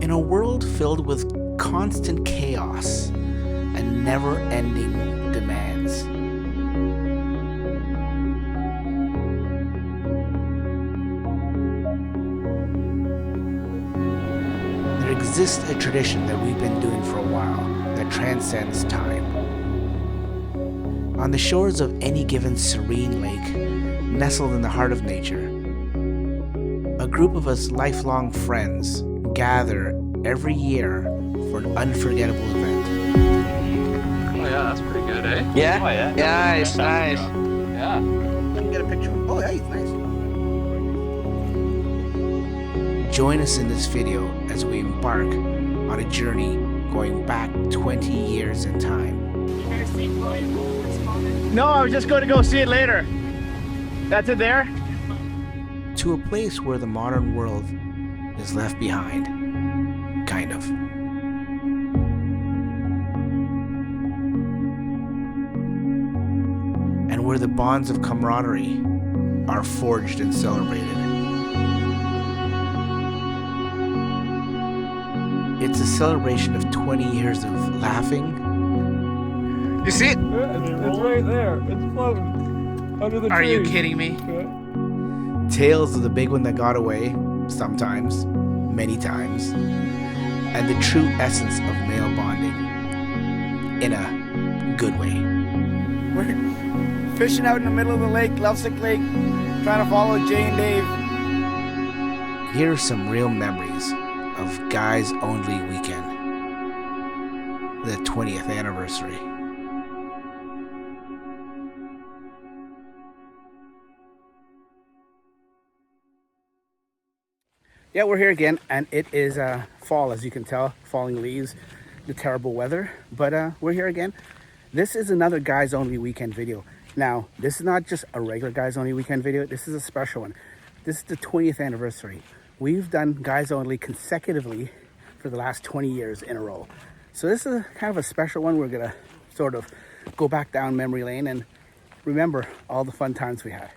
In a world filled with constant chaos and never-ending demands, there exists a tradition that we've been doing for a while that transcends time. On the shores of any given serene lake, nestled in the heart of nature, a group of us lifelong friends gather every year for an unforgettable event. Oh yeah, that's pretty good, eh? Yeah? Oh yeah. Nice, nice. Yeah. I can get a picture of him. Oh, yeah, he's nice. Join us in this video as we embark on a journey going back 20 years in time. No, I was just going to go see it later. That's it there? To a place where the modern world is left behind. Kind of. And where the bonds of camaraderie are forged and celebrated. It's a celebration of 20 years of laughing. You see it? It's right there. It's floating under the Are tree. you kidding me? Tales of the big one that got away, sometimes, many times, and the true essence of male bonding, in a good way. We're fishing out in the middle of the lake, Lovesick Lake, trying to follow Jay and Dave. Here are some real memories of Guys Only Weekend, the 20th anniversary. Yeah, we're here again, and it is fall, as you can tell, falling leaves, the terrible weather, but we're here again. This is another Guys Only Weekend video. Now, this is not just a regular Guys Only Weekend video, this is a special one. This is the 20th anniversary. We've done Guys Only consecutively for the last 20 years in a row. So this is kind of a special one. We're gonna sort of go back down memory lane and remember all the fun times we had.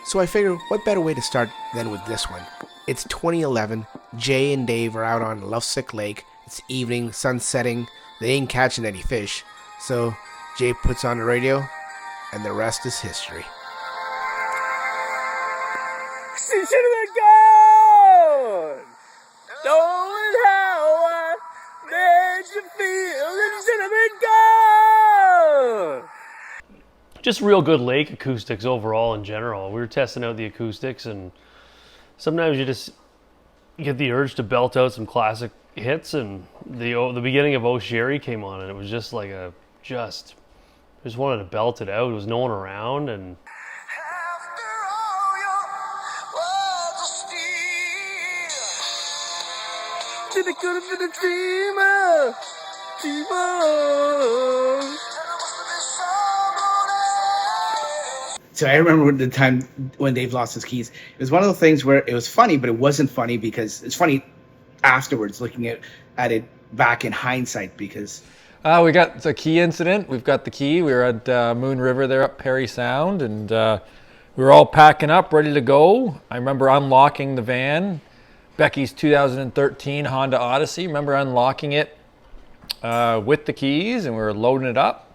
So I figured, what better way to start than with this one? It's 2011, Jay and Dave are out on Lovesick Lake. It's evening, sun setting, they ain't catching any fish. So Jay puts on the radio, and the rest is history. She should have been gone! Knowing how I made you feel, it should have been gone! Just real good lake acoustics overall in general. We were testing out the acoustics, and sometimes you just get the urge to belt out some classic hits, and the beginning of Oh Sherry came on, and it was just like just wanted to belt it out. There was no one around, and it could have been a dreamer. So I remember the time when Dave lost his keys. It was one of the things where it was funny, but it wasn't funny because it's funny afterwards, looking at it back in hindsight, because we got the key incident. We've got the key. We were at Moon River there up Perry Sound, and we were all packing up, ready to go. I remember unlocking the van, Becky's 2013 Honda Odyssey. Remember unlocking it with the keys, and we were loading it up.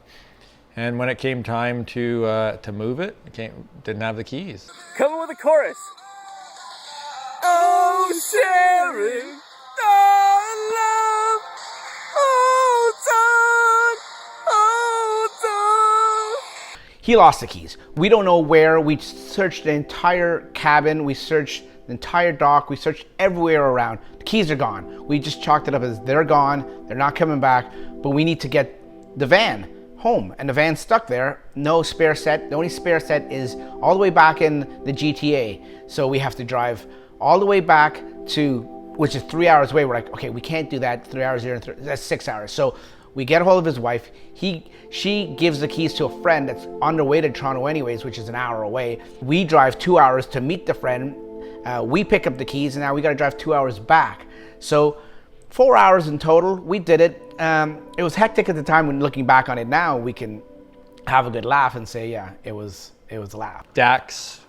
And when it came time to move it, didn't have the keys. coming with a chorus. Oh, Sherry, oh, love, hold on. He lost the keys. We don't know where. We searched the entire cabin. We searched the entire dock. We searched everywhere around. The keys are gone. We just chalked it up as they're gone. They're not coming back. But we need to get the van home. And the van's stuck there. No spare set. The only spare set is all the way back in the GTA. So we have to drive all the way back to, which is 3 hours away. We're like, okay, we can't do that. 3 hours here, and that's 6 hours. So we get a hold of his wife. She gives the keys to a friend that's on their way to Toronto anyways, which is an hour away. We drive 2 hours to meet the friend. We pick up the keys, and now we got to drive 2 hours back. So 4 hours in total. We did it. It was hectic at the time. When looking back on it now, we can have a good laugh and say, yeah, it was it was a laugh. Dax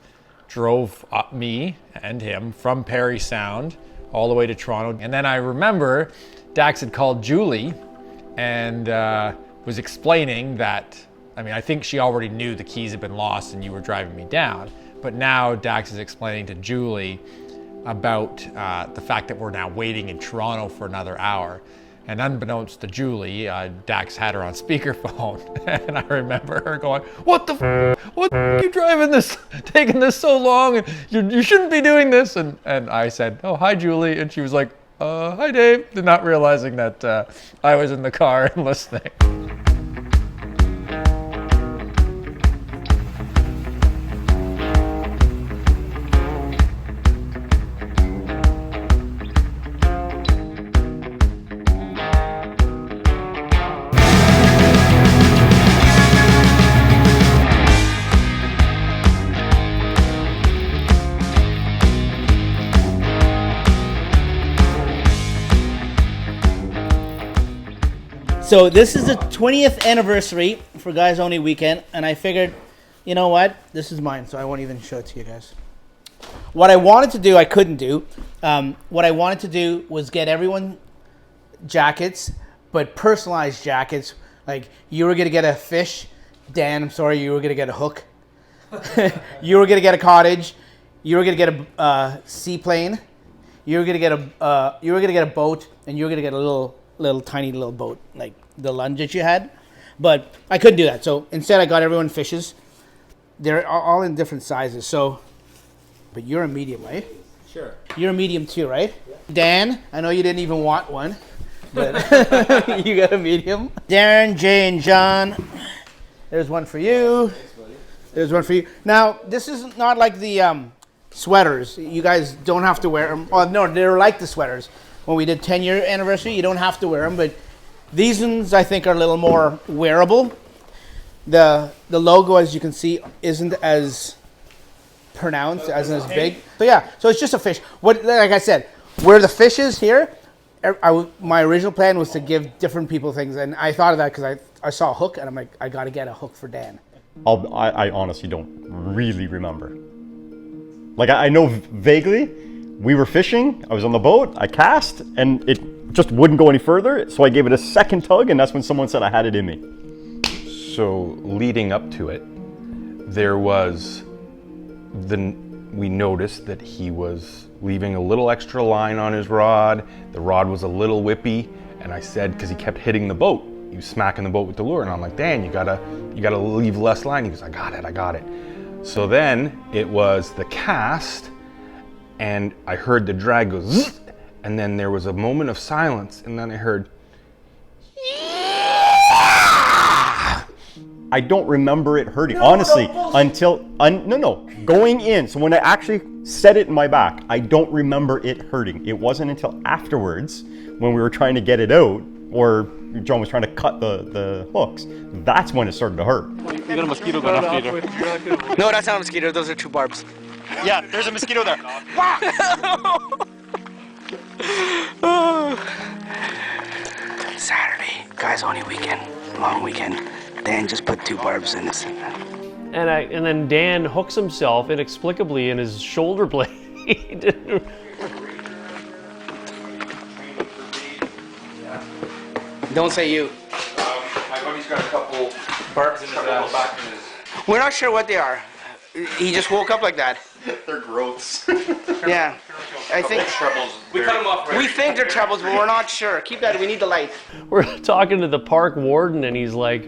drove up me and him from Parry Sound all the way to Toronto. And then I remember Dax had called Julie and was explaining that, I mean, I think she already knew the keys had been lost and you were driving me down. But now Dax is explaining to Julie about the fact that we're now waiting in Toronto for another hour. And unbeknownst to Julie, Dax had her on speakerphone. And I remember her going, what the f***? What the f*** are you driving this, taking this so long? You shouldn't be doing this. And I said, oh, hi, Julie. And she was like, hi, Dave. Not realizing that I was in the car and listening. So this is the 20th anniversary for Guys Only Weekend, and I figured, you know what? This is mine, so I won't even show it to you guys. What I wanted to do, I couldn't do. What I wanted to do was get everyone jackets, but personalized jackets. Like, you were going to get a fish. Dan, I'm sorry, you were going to get a hook. You were going to get a cottage. You were going to get a seaplane. You were going to get a boat, and you were going to get a little tiny little boat, like the lunge that you had. But I couldn't do that, so instead I got everyone fishes. They're all in different sizes. So, but you're a medium, right? Sure. You're a medium too, right? Yeah. Dan, I know you didn't even want one, but you got a medium. Darren, Jay, and John. There's one for you. Thanks, buddy. There's one for you. Now, this is not like the sweaters. You guys don't have to wear them. Oh no, they're like the sweaters. When we did 10-year anniversary, you don't have to wear them, but these ones I think are a little more wearable. The logo, as you can see, isn't as pronounced, as big. So yeah, so it's just a fish. Like I said, where the fish is here, my original plan was to give different people things, and I thought of that because I saw a hook, and I'm like, I got to get a hook for Dan. I honestly don't really remember. Like, I know vaguely. We were fishing, I was on the boat, I cast, and it just wouldn't go any further, so I gave it a second tug, and that's when someone said I had it in me. So leading up to it, we noticed that he was leaving a little extra line on his rod. The rod was a little whippy, and I said, because he kept hitting the boat, he was smacking the boat with the lure, and I'm like, Dan, you gotta leave less line. He goes, I got it. So then it was the cast, and I heard the drag go zzz, and then there was a moment of silence, and then I heard, I don't remember it hurting, honestly, until, going in. So when I actually set it in my back, I don't remember it hurting. It wasn't until afterwards, when we were trying to get it out, or John was trying to cut the hooks, that's when it started to hurt. You got a mosquito going after you. No, that's not a mosquito. Those are two barbs. Yeah, there's a mosquito there. Saturday, Guys Only Weekend, long weekend. Dan just put two barbs in this. And then Dan hooks himself inexplicably in his shoulder blade. Don't say you. My buddy's got a couple barbs in his back. We're not sure what they are. He just woke up like that. They're growths. Yeah. I think We cut them off right. we think they're trebles, but we're not sure. Keep that. We need the light. We're talking to the park warden, and he's like,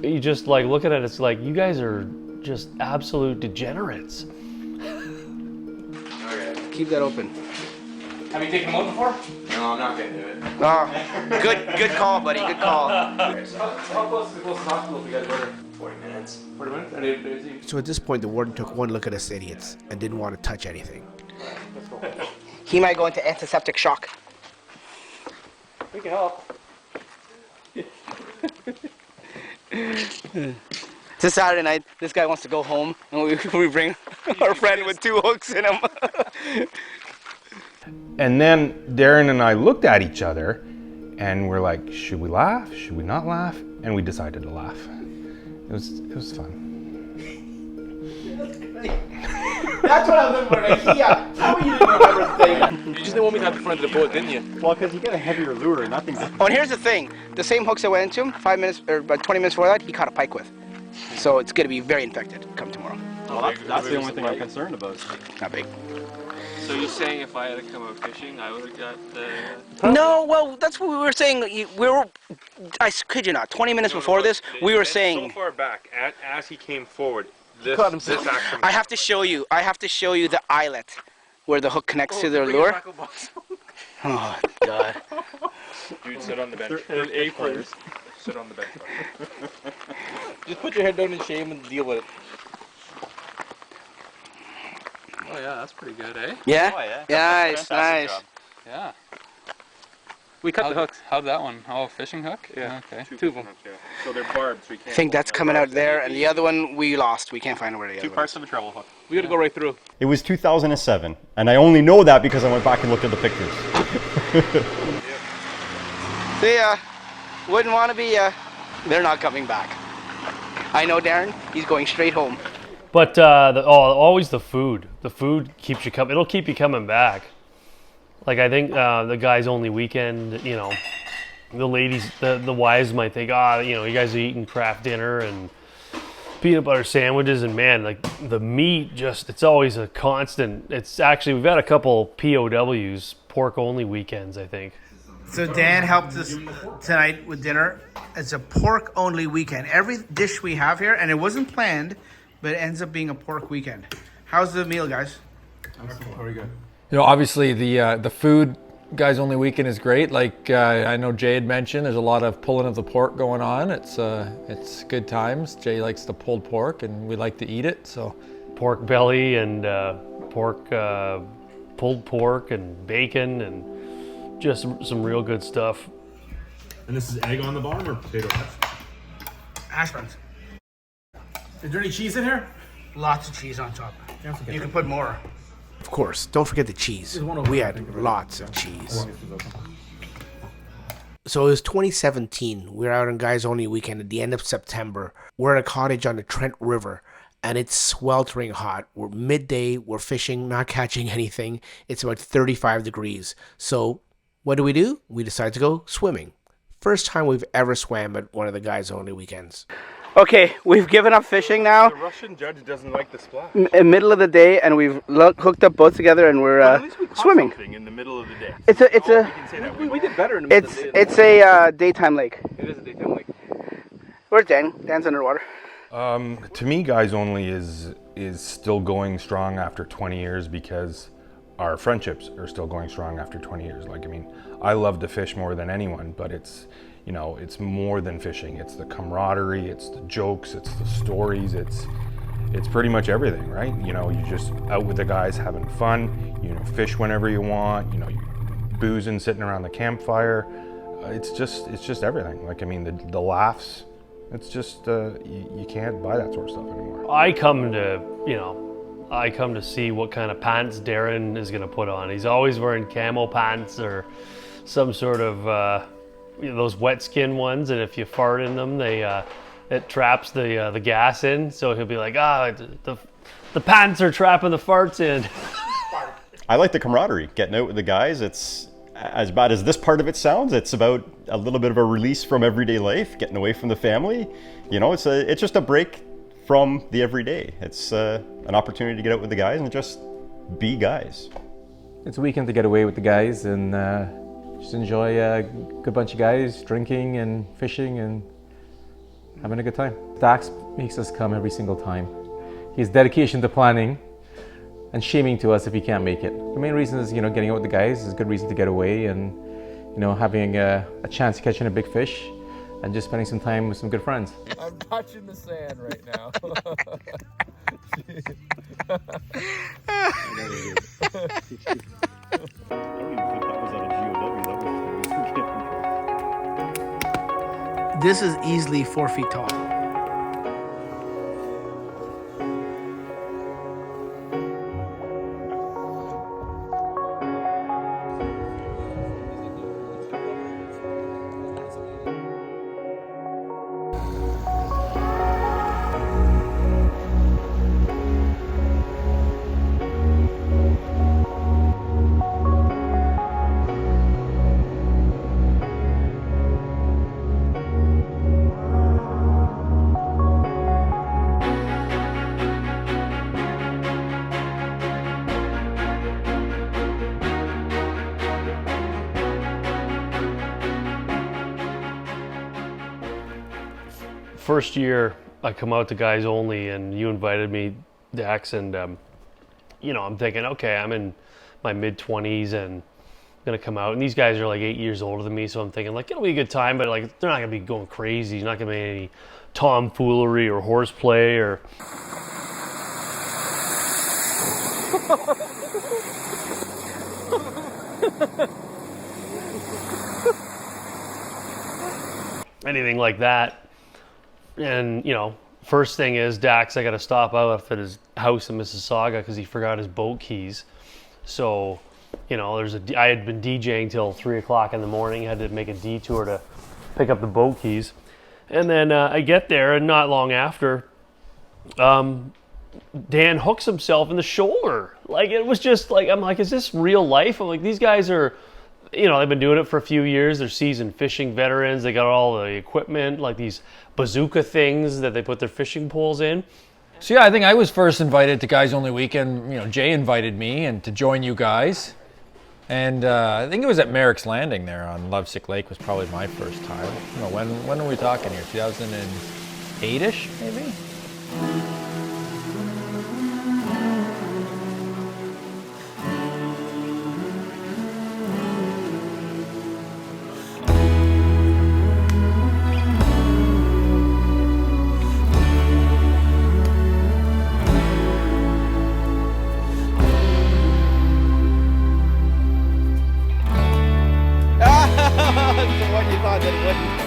you just like looking at it, it's like, you guys are just absolute degenerates. Keep that open. Have you taken them out before? No, I'm not gonna do it. Oh, good call, buddy. Good call. So how close is the closest hospital if you guys were? 40 minutes. 40 minutes? So at this point, the warden took one look at us idiots and didn't want to touch anything. He might go into antiseptic shock. We can help. It's a Saturday night. This guy wants to go home, and we bring our friend with two hooks in him. and then Darren and I looked at each other, and we're like, should we laugh? Should we not laugh? And we decided to laugh. It was fun. That's what I was looking for. Like, yeah, tell me you didn't remember thing. You just didn't want me to have the front of the boat, didn't you? Well, because you get a heavier lure, nothing. Oh, and here's the thing. The same hooks I went into him 5 minutes or about 20 minutes before that, he caught a pike with. So it's going to be very infected come tomorrow. Well, that's the only thing I'm concerned about. Not big. So you're saying if I had to come out fishing, I would have got the... No, well, that's what we were saying. I kid you not, 20 minutes before this, we were saying... So far back, as he came forward, this action... I have to show you the eyelet where the hook connects to the lure. Oh, God. Dude, sit on the bench. Apron. Sit on the bench. Just put your head down in shame and deal with it. Oh yeah, that's pretty good, eh? Yeah? Oh, yeah. Nice, nice. Yeah. We cut the hooks. How'd that one? Oh, fishing hook? Yeah. Okay. Two of them. So they're barbed, so we I can't... think that's coming out there, and the other one we lost. We can't find where the other one is. of a treble hook. We gotta go right through. It was 2007, and I only know that because I went back and looked at the pictures. They wouldn't want to be, they're not coming back. I know Darren, he's going straight home. But always the food. The food keeps you coming. It'll keep you coming back. Like I think the guys only weekend, you know, the ladies, the wives might think, you know, you guys are eating craft dinner and peanut butter sandwiches, and man, like the meat, just it's always a constant. It's actually we've had a couple POWs, pork only weekends, I think. So Dan helped us tonight with dinner. It's a pork only weekend. Every dish we have here, and it wasn't planned, but it ends up being a pork weekend. How's the meal, guys? Very good. You know, obviously the food guys only weekend is great. Like I know Jay had mentioned, there's a lot of pulling of the pork going on. It's good times. Jay likes the pulled pork, and we like to eat it. So Pork belly and pulled pork and bacon and just some real good stuff. And this is egg on the bottom or potato hash? Hash browns. Is there any cheese in here? Lots of cheese on top. You can put more. Of course, don't forget the cheese. We had lots of cheese. So it was 2017. We were out on Guys Only weekend at the end of September. We're at a cottage on the Trent River, and it's sweltering hot. We're midday, we're fishing, not catching anything. It's about 35 degrees. So what do? We decide to go swimming. First time we've ever swam at one of the Guys Only weekends. Okay, we've given up fishing now. The Russian judge doesn't like the splash. In middle of the day, and we've hooked up boats together, and we're swimming. In the middle of the day. We did better in the middle of the day. It's a daytime lake. It is a daytime lake. Where's Dan? Dan's underwater. To me, Guys Only is still going strong after 20 years because our friendships are still going strong after 20 years. Like, I mean, I love to fish more than anyone, but it's, you know, it's more than fishing. It's the camaraderie, it's the jokes, it's the stories, it's pretty much everything, right? You know, you're just out with the guys having fun, you know, fish whenever you want, you know, you boozing, sitting around the campfire. It's just everything. Like, I mean, the laughs, it's just, you can't buy that sort of stuff anymore. I come to see what kind of pants Darren is going to put on. He's always wearing camo pants or some sort of those wet skin ones, and if you fart in them, it traps the gas in. So he'll be like, the pants are trapping the farts in. I like the camaraderie, getting out with the guys. It's as bad as this part of it sounds. It's about a little bit of a release from everyday life, getting away from the family. You know, it's just a break from the everyday. It's an opportunity to get out with the guys and just be guys. It's a weekend to get away with the guys and just enjoy a good bunch of guys drinking and fishing and having a good time. Dax makes us come every single time. His dedication to planning and shaming to us if he can't make it. The main reason is, you know, getting out with the guys is a good reason to get away and, you know, having a chance of catching a big fish and just spending some time with some good friends. I'm touching the sand right now. This is easily 4 feet tall. first year I come out to guys only, and you invited me, Dax, and you know, I'm thinking, okay, I'm in my mid-20s and gonna come out, and these guys are like 8 years older than me, so I'm thinking like it'll be a good time, but like they're not gonna be going crazy. You're not gonna be any tomfoolery or horseplay or anything like that. And you know, first thing is Dax, I got to stop out at his house in Mississauga because he forgot his boat keys. So, you know, I had been DJing till 3 o'clock in the morning. Had to make a detour to pick up the boat keys, and then I get there, and not long after, Dan hooks himself in the shoulder. Like, it was just like, I'm like, is this real life? I'm like, these guys are, you know, they've been doing it for a few years. They're seasoned fishing veterans. They got all the equipment, like these bazooka things that they put their fishing poles in. So yeah, I think I was first invited to Guys Only Weekend. You know, Jay invited me and to join you guys. And I think it was at Merrick's Landing there on Lovesick Lake was probably my first time. You know, when are we talking here? 2008-ish, maybe? The one you thought that it wouldn't.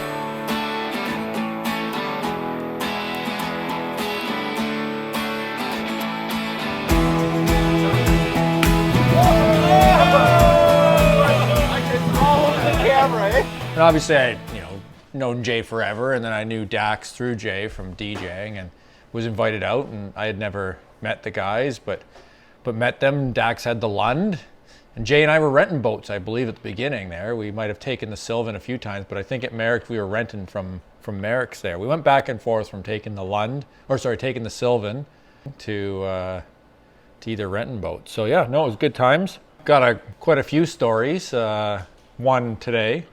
And obviously I, you know, known Jay forever, and then I knew Dax through Jay from DJing and was invited out, and I had never met the guys, but met them. Dax had the Lund, and Jay and I were renting boats, I believe, at the beginning there. We might have taken the Sylvan a few times, but I think at Merrick we were renting from Merrick's there. We went back and forth from taking the Lund, or sorry, taking the Sylvan to either renting boats. So yeah, no, it was good times. Got quite a few stories. One today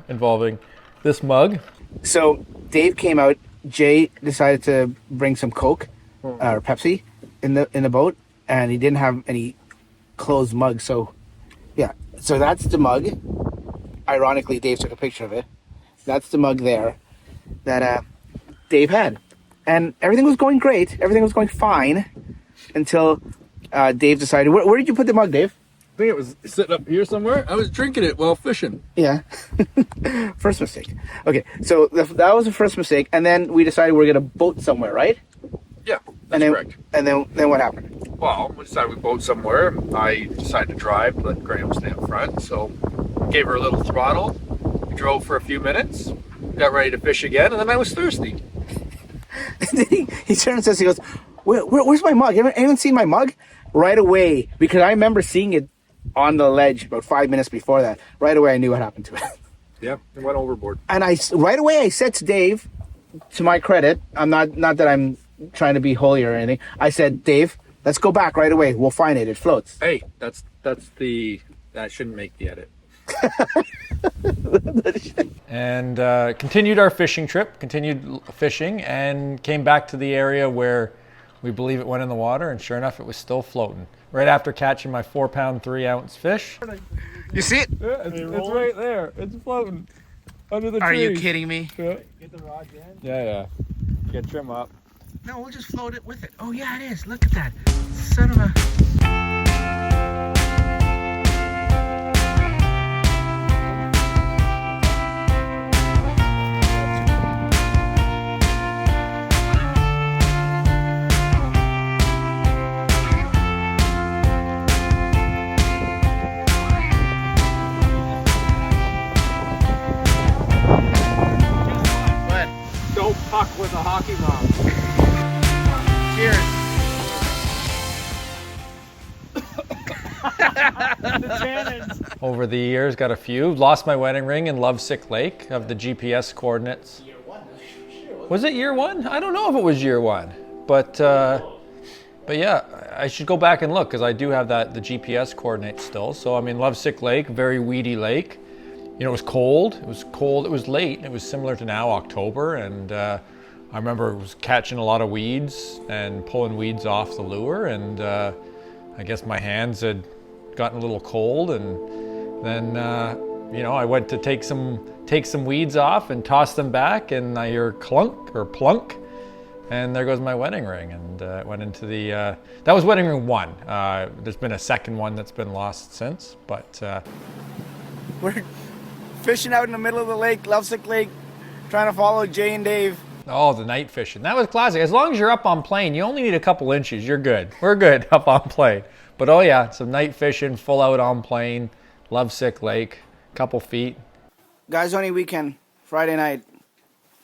involving this mug. So Dave came out. Jay decided to bring some Coke or Pepsi in the boat, and he didn't have any closed mugs. So yeah, so that's the mug. Ironically, Dave took a picture of it. That's the mug there that Dave had, and everything was going great. Everything was going fine until Dave decided. Where did you put the mug, Dave? I think it was sitting up here somewhere. I was drinking it while fishing. Yeah. First mistake. Okay, so that was the first mistake, and then we decided we're gonna boat somewhere, right? Yeah, that's correct. And then what happened? Well, we decided we boat somewhere. I decided to drive, let Graham stay up front. So gave her a little throttle. We drove for a few minutes, got ready to fish again, and then I was thirsty. And then he turns and says, he goes, where's my mug? Anyone seen my mug? Right away, because I remember seeing it on the ledge about 5 minutes before that. Right away, I knew what happened to it. Yeah, it went overboard. And right away I said to Dave, to my credit, I'm not that I'm trying to be holy or anything. I said, Dave, let's go back right away. We'll find it. It floats. Hey, that shouldn't make the edit. And continued our fishing trip, continued fishing, and came back to the area where we believe it went in the water, and sure enough, it was still floating. Right after catching my 4-pound, 3-ounce fish. You see it? Yeah, it's right there. It's floating under the trees. Are you kidding me? Yeah. Get the rod in? Yeah. Get trim up. No, we'll just float it with it. Oh yeah, it is. Look at that. Son of a... Don't fuck with a hockey mom. Cheers. Over the years, got a few. Lost my wedding ring in Lovesick Lake of the GPS coordinates. Was it year one? I don't know if it was year one, but yeah, I should go back and look because I do have the GPS coordinates still. So I mean, Lovesick Lake, very weedy lake. You know, it was cold. It was cold. It was late. It was similar to now, October, and I remember it was catching a lot of weeds and pulling weeds off the lure, and I guess my hands had gotten a little cold, and then you know, I went to take some weeds off and toss them back, and I hear clunk or plunk, and there goes my wedding ring, and it went into the that was wedding ring 1. There's been a second one that's been lost since, but We're fishing out in the middle of the lake, Lovesick Lake, trying to follow Jay and Dave. oh, the night fishing, that was classic. As long as you're up on plane, you only need a couple inches, you're good. We're good up on plane. But oh yeah, some night fishing, full out on plane, Lovesick Lake, couple feet. Guys only weekend, Friday night.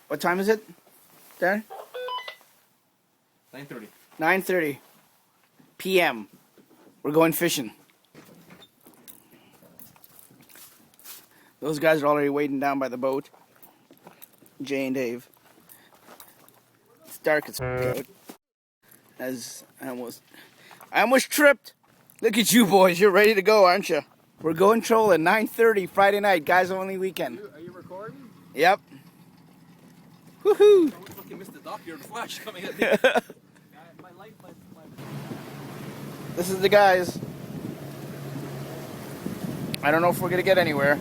What time is it, Darren? 9:30. 9:30 p.m. We're going fishing. Those guys are already waiting down by the boat. Jay and Dave. It's dark as out. As I almost tripped. Look at you boys, you're ready to go, aren't you? We're going trolling 9:30 Friday night, guys only weekend. Are you recording? Yep. Woohoo! I fucking missed the dock here. The flash coming at me. This is the guys. I don't know if we're gonna get anywhere.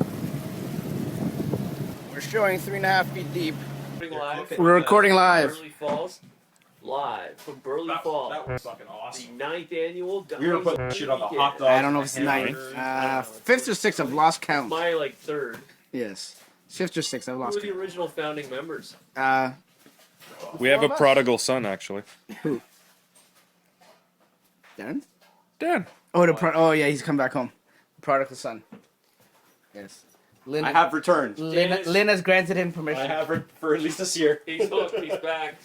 We're showing 3.5 feet deep. We're recording live. Burley Falls, live from Burley Falls. That was fucking awesome. The 9th annual. We were putting shit on the hot dog. I don't know if it's the 9th. 5th or 6th, I've lost count. My like 3rd. Yes. 5th or 6th, I've Who lost were the original founding members? count. We have a prodigal son, actually. Who? Darren? Dan. Oh yeah, he's come back home. Prodigal son. Yes. Lynn, I have returned. Lynn has granted him permission. I have for at least this year. He's hooked. He's back.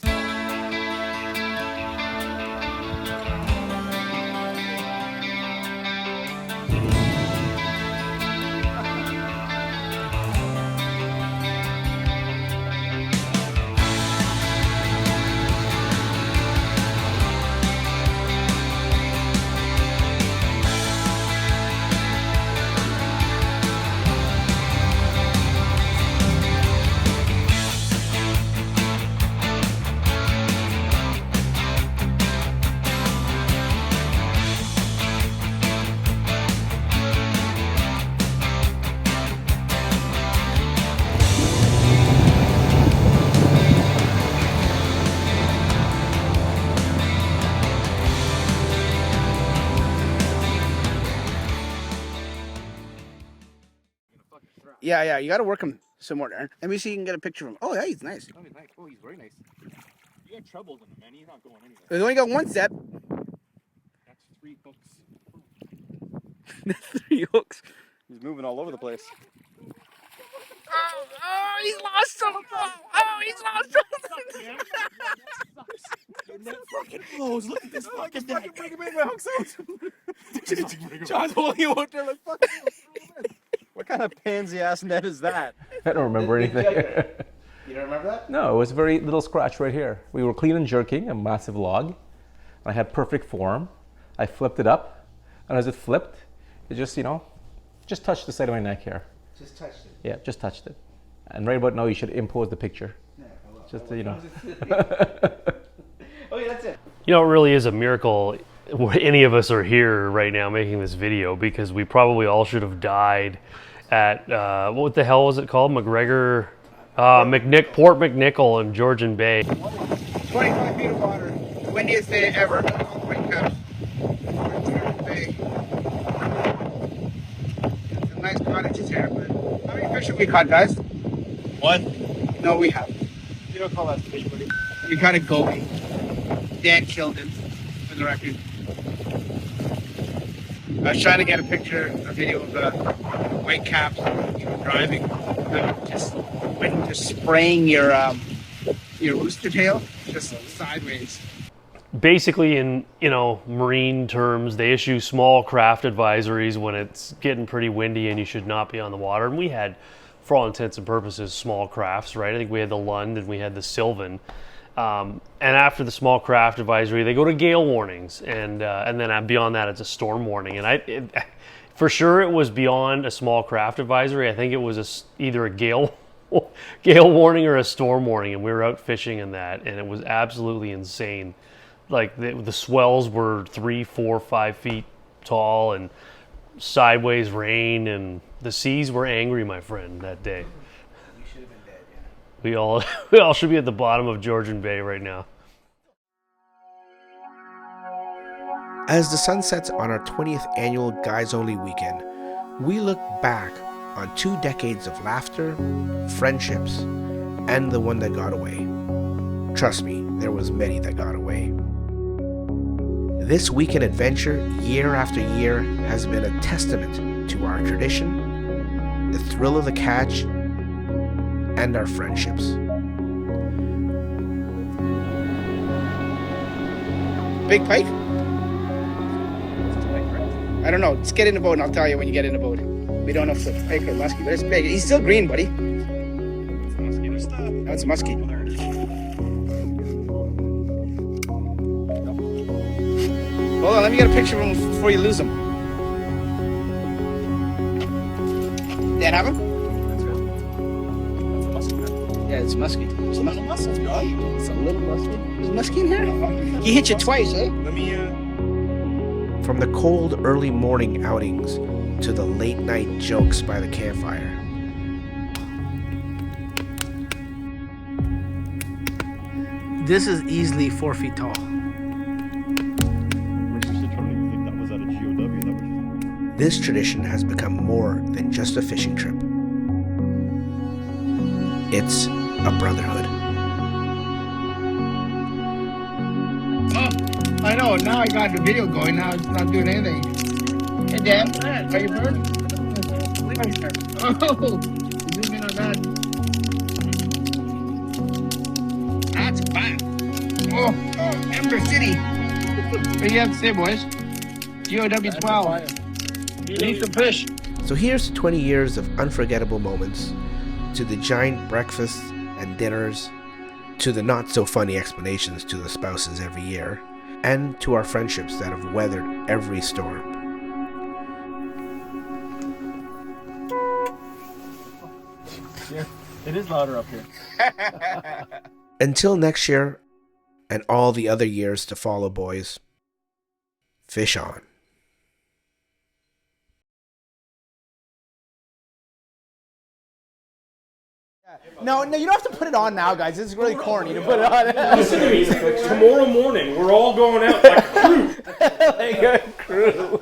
Yeah, you gotta work him some more, Darren. Let me see if you can get a picture of him. Oh, yeah, he's nice. Oh, he's nice. Oh, he's very nice. You got trouble with him, man. He's not going anywhere. He's only got one set. That's 3 hooks. 3 hooks. He's moving all over the place. Oh, he's lost some. Oh, he's lost some. Your net fucking blows. Look at this fucking net. Bring him in, my hooks out. John's holding you out there like fucking. What kind of pansy ass net is that? I don't remember anything. You don't remember that? No, it was a very little scratch right here. We were clean and jerking a massive log. I had perfect form. I flipped it up, and as it flipped, it just, just touched the side of my neck here. Just touched it. Yeah, just touched it. And right about now, you should impose the picture. Yeah, Just Oh, yeah, that's it. You know, it really is a miracle any of us are here right now making this video, because we probably all should have died at, what the hell was it called? Port McNichol in Georgian Bay. 25 feet of water. Windiest day ever. Right now. Bay. Some nice cottages here, but how many fish have we caught, guys? 1. No, we haven't. You don't call that fish, buddy. We caught a goby. Dan killed it, for the record. I was trying to get a video of the white caps, driving, just spraying your rooster tail, just sideways. Basically, in marine terms, they issue small craft advisories when it's getting pretty windy and you should not be on the water. And we had, for all intents and purposes, small crafts, right? I think we had the Lund and we had the Sylvan. And after the small craft advisory, they go to gale warnings, and then beyond that, it's a storm warning. And for sure, it was beyond a small craft advisory. I think it was either a gale gale warning or a storm warning, and we were out fishing in that, and it was absolutely insane. Like the swells were 3, 4, 5 feet tall, and sideways rain, and the seas were angry, my friend, that day. We should have been dead, yeah. We all should be at the bottom of Georgian Bay right now. As the sun sets on our 20th annual Guys Only weekend, we look back on 2 decades of laughter, friendships, and the one that got away. Trust me, there was many that got away. This weekend adventure, year after year, has been a testament to our tradition, the thrill of the catch, and our friendships. Big pike? I don't know. Just get in the boat and I'll tell you when you get in the boat. We don't know if it's a pike or muskie, but it's big. He's still green, buddy. That's a muskie. Hold on, let me get a picture of him before you lose him. Dad, have him? Yeah, it's muskie. It's a little muskie. It's a little muskie. There's a muskie in here? He hit you twice, eh? Let me, From the cold early morning outings to the late night jokes by the campfire. This is easily 4 feet tall. This tradition has become more than just a fishing trip. It's a brotherhood. Oh, I know. Now I got the video going. Now it's not doing anything. Hey, Dan. Are you bird? Oh, zoom in on that. That's fine. Oh, Ember City. What do you have to say, boys? GOW 12. Need some fish. So here's to 20 years of unforgettable moments, to the giant breakfasts and dinners, to the not so funny explanations to the spouses every year, and to our friendships that have weathered every storm. yeah, it is louder up here. Until next year, and all the other years to follow, boys, fish on. No, you don't have to put it on now, guys. It's really corny to put it on. Listen to me. Tomorrow morning, we're all going out like a crew. Like a crew.